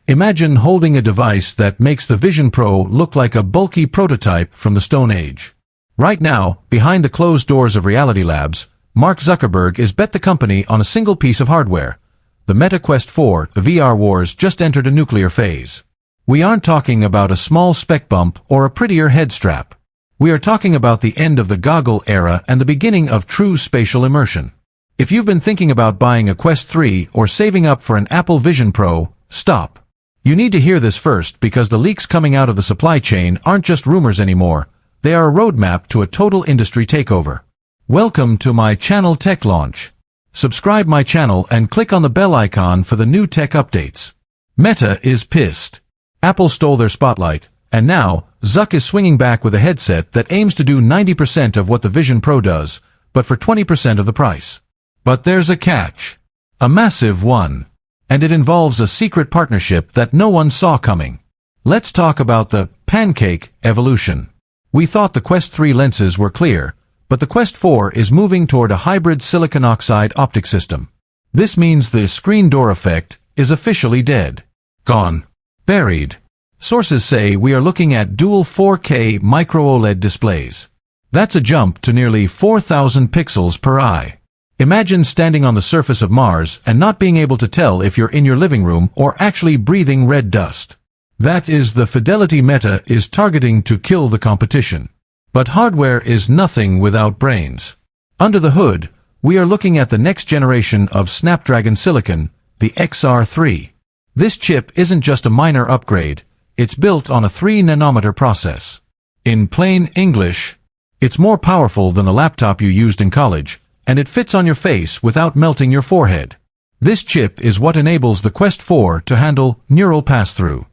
Imagine holding a device that makes the Vision Pro look like a bulky prototype from the Stone Age. Right now, behind the closed doors of Reality Labs, Mark Zuckerberg is bet the company on a single piece of hardware. The Meta Quest 4, the VR wars just entered a nuclear phase. We aren't talking about a small spec bump or a prettier head strap. We are talking about the end of the goggle era and the beginning of true spatial immersion. If you've been thinking about buying a Quest 3 or saving up for an Apple Vision Pro, stop. You need to hear this first because the leaks coming out of the supply chain aren't just rumors anymore. They are a roadmap to a total industry takeover. Welcome to my channel Tech Launch. Subscribe my channel and click on the bell icon for the new tech updates. Meta is pissed. Apple stole their spotlight, and now, Zuck is swinging back with a headset that aims to do 90% of what the Vision Pro does, but for 20% of the price. But there's a catch. A massive one. And it involves a secret partnership that no one saw coming. Let's talk about the pancake evolution. We thought the Quest 3 lenses were clear, but the Quest 4 is moving toward a hybrid silicon oxide optic system. This means the screen door effect is officially dead. Gone. Buried. Sources say we are looking at dual 4K micro-OLED displays. That's a jump to nearly 4,000 pixels per eye. Imagine standing on the surface of Mars and not being able to tell if you're in your living room or actually breathing red dust. That is the fidelity Meta is targeting to kill the competition. But hardware is nothing without brains. Under the hood, we are looking at the next generation of Snapdragon silicon, the XR3. This chip isn't just a minor upgrade, it's built on a 3-nanometer process. In plain English, it's more powerful than the laptop you used in college, and it fits on your face without melting your forehead. This chip is what enables the Quest 4 to handle neural pass-through.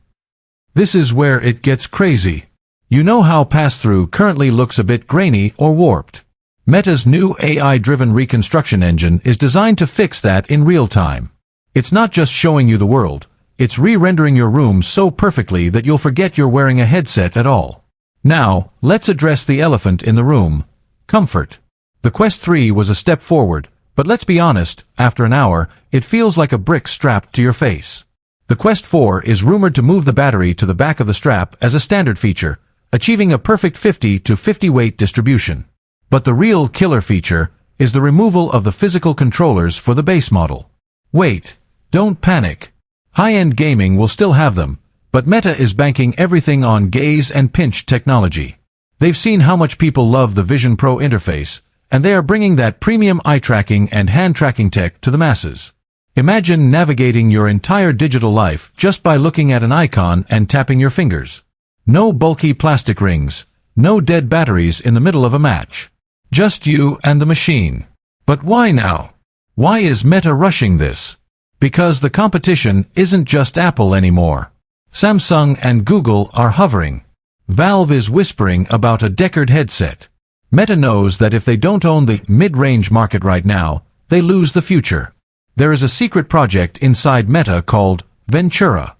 This is where it gets crazy. You know how pass-through currently looks a bit grainy or warped. Meta's new AI-driven reconstruction engine is designed to fix that in real time. It's not just showing you the world, it's re-rendering your room so perfectly that you'll forget you're wearing a headset at all. Now, let's address the elephant in the room: comfort. The Quest 3 was a step forward, but let's be honest, after an hour, it feels like a brick strapped to your face. The Quest 4 is rumored to move the battery to the back of the strap as a standard feature, achieving a perfect 50 to 50 weight distribution. But the real killer feature is the removal of the physical controllers for the base model. Wait, don't panic. High-end gaming will still have them, but Meta is banking everything on gaze and pinch technology. They've seen how much people love the Vision Pro interface, and they are bringing that premium eye tracking and hand tracking tech to the masses. Imagine navigating your entire digital life just by looking at an icon and tapping your fingers. No bulky plastic rings, no dead batteries in the middle of a match. Just you and the machine. But why now? Why is Meta rushing this? Because the competition isn't just Apple anymore. Samsung and Google are hovering. Valve is whispering about a Deckard headset. Meta knows that if they don't own the mid-range market right now, they lose the future. There is a secret project inside Meta called Ventura.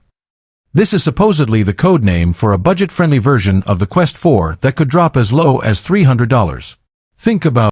This is supposedly the code name for a budget-friendly version of the Quest 4 that could drop as low as $300. Think about